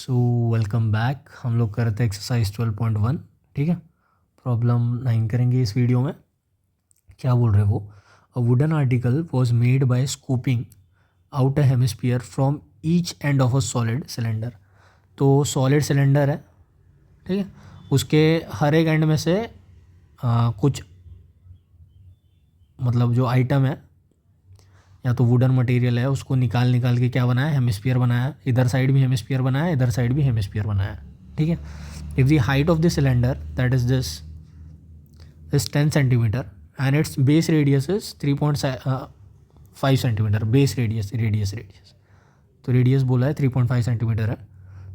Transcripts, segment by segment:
So welcome back. हम लोग करते हैं एक्सरसाइज 12.1। ठीक है, प्रॉब्लम 9 करेंगे इस वीडियो में। क्या बोल रहे वो? A wooden article was made by scooping out a hemisphere from each end of a solid cylinder. तो सॉलिड सिलेंडर है, ठीक है, उसके हर एक एंड में से कुछ मतलब जो आइटम है या तो वुडन मटेरियल है उसको निकाल के क्या बनाया, हेमिस्फीयर बनाया। इधर साइड भी हेमिस्फीयर बनाया, इधर साइड भी हेमिस्फीयर बनाया। ठीक है, if the height of the cylinder that is this is 10 centimetre and it's base radius is 3.5 centimetre. Base radius तो रेडियस बोला है 3.5 सेंटीमीटर है।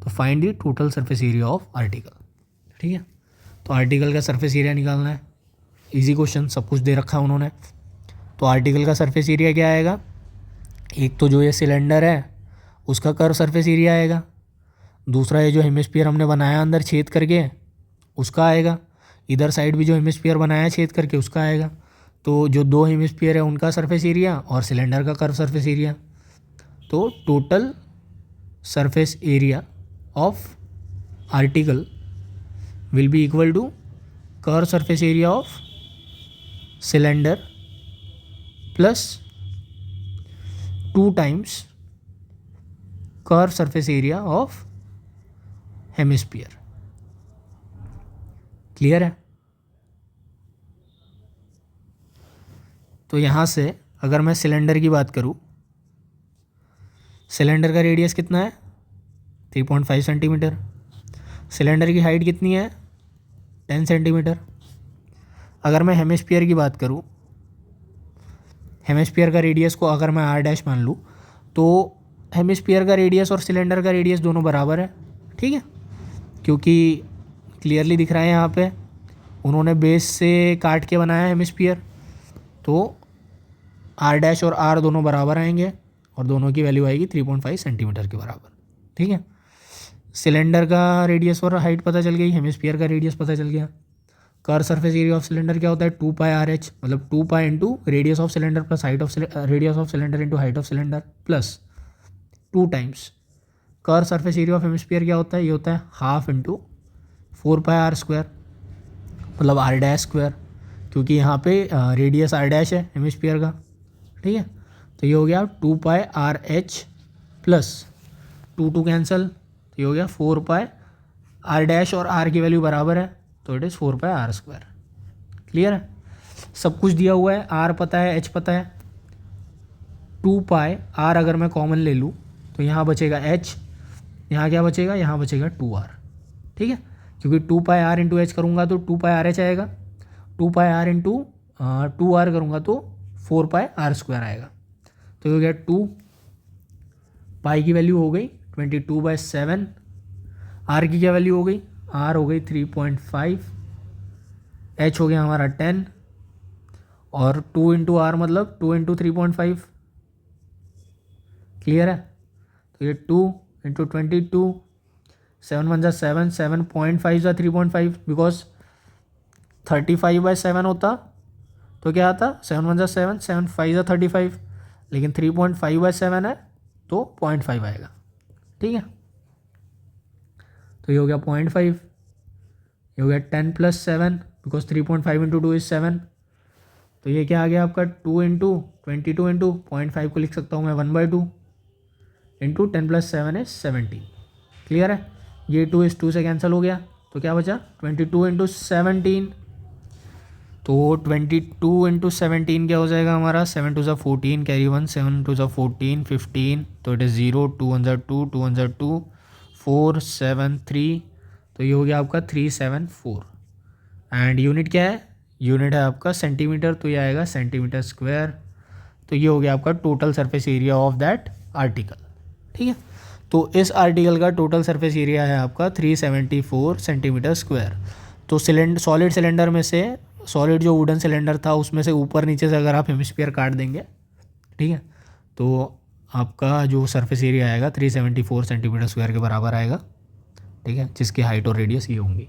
तो find the total surface area of article. ठीक है, तो आर्टिकल का सरफेस एरिया निकालना है। इजी क्वेश्चन, सब कुछ दे रखा है उन्होंने। तो आर्टिकल का सरफेस एरिया क्या आएगा? एक तो जो ये सिलेंडर है उसका कर्व सरफेस एरिया आएगा, दूसरा ये जो हेमिस्फीयर हमने बनाया अंदर छेद करके उसका आएगा, इधर साइड भी जो हेमिस्फीयर बनाया छेद करके उसका आएगा। तो जो दो हेमिस्फीयर है उनका सरफेस एरिया और सिलेंडर का कर्व सरफेस एरिया, तो total surface area of article will be equal to curve surface area of cylinder plus 2 times curve surface area of hemisphere. Clear है? तो यहाँ से अगर मैं सिलेंडर की बात करूँ, सिलेंडर का रेडियस कितना है? 3.5 सेंटीमीटर। सिलेंडर की हाइट कितनी है? 10 सेंटीमीटर। अगर मैं हेमिस्फीयर की बात करूँ, हेमिस्फीयर का रेडियस को अगर मैं r' मान लूँ तो हेमिस्फीयर का रेडियस और सिलेंडर का रेडियस दोनों बराबर है। ठीक है, क्योंकि क्लियरली दिख रहा है यहाँ पे उन्होंने बेस से काट के बनाया हेमिस्फीयर, तो r' और r दोनों बराबर आएंगे और दोनों की वैल्यू आएगी 3.5 सेंटीमीटर के बराबर। ठीक है, सिलेंडर का रेडियस और हाइट पता चल गई, हेमिस्फीयर का रेडियस पता चल गया। Curve surface area of cylinder क्या होता है? 2πRh, मतलब 2π into radius of cylinder plus height of radius of cylinder into height of cylinder plus 2 times curve surface area of hemisphere क्या होता है? ये होता है हाफ इंटू 4πr², मतलब r' क्योंकि यहाँ पे रेडियस r' है हेमिस्फीयर का। ठीक है, तो ये हो गया 2πRh प्लस 2 कैंसिल, तो ये हो गया 4πr' और r की वैल्यू बराबर है तो इट इज़ 4πr²। क्लियर है? सब कुछ दिया हुआ है, r पता है, h पता है। 2π r अगर मैं कॉमन ले लूँ तो यहाँ बचेगा h, यहाँ क्या बचेगा? यहाँ बचेगा 2r। ठीक है, क्योंकि 2πr इंटू एच करूँगा तो 2πRh आएगा, 2πr इंटू 2r करूँगा तो 4πr² आएगा। तो ये हो गया 2 पाई की वैल्यू हो गई 22/7। r की क्या वैल्यू हो गई? r हो गई 3.5, h हो गया हमारा 10 और 2 इंटू आर मतलब 2 इंटू 3.5। क्लियर है? तो ये 2 इंटू 22, 7 1 7, 7.5 3.5, बिकॉज 35/7 होता तो क्या आता? 7 1 7, 7 5 35, लेकिन 3.5/7 है तो 0.5 आएगा। ठीक है, तो ये हो गया 0.5, ये हो गया 10 + 7 बिकॉज 3.5 इंटू 2 इज 7। तो ये क्या आ गया आपका? 2 इंटू 22 इंटू 0.5 को लिख सकता हूँ मैं 1/2 इंटू 10 + 7 इज 17। क्लियर है? ये 2 इस 2 से कैंसिल हो गया तो क्या बचा? 22 इंटू 17। तो 22 इंटू 17 क्या हो जाएगा हमारा? 7 2 14, कैरी 1, 7 2 14, 15, तो इट इज़ 0, 2 1 2, 2 1 2, 4 7 3, तो ये हो गया आपका 374। एंड यूनिट क्या है? यूनिट है आपका सेंटीमीटर, तो ये आएगा सेंटीमीटर स्क्वायर। तो ये हो गया आपका total surface area of that article. ठीक है, तो इस आर्टिकल का टोटल सरफेस एरिया है आपका 374 सेंटीमीटर स्क्वायर। तो सॉलिड सिलेंडर में से, सॉलिड जो वुडन सिलेंडर था उसमें से ऊपर नीचे से अगर आप हेमिस्फीयर काट देंगे, ठीक है, तो आपका जो सरफेस एरिया आएगा 374 सेंटीमीटर स्क्वायर के बराबर आएगा। ठीक है, जिसकी हाइट और रेडियस ये होंगी।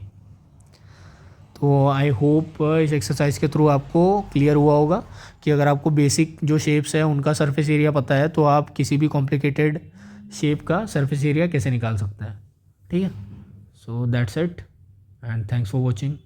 तो आई होप इस एक्सरसाइज के थ्रू आपको क्लियर हुआ होगा कि अगर आपको बेसिक जो शेप्स है उनका सरफेस एरिया पता है तो आप किसी भी कॉम्प्लिकेटेड शेप का सरफेस एरिया कैसे निकाल सकते हैं। ठीक है. So that's it and thanks for watching.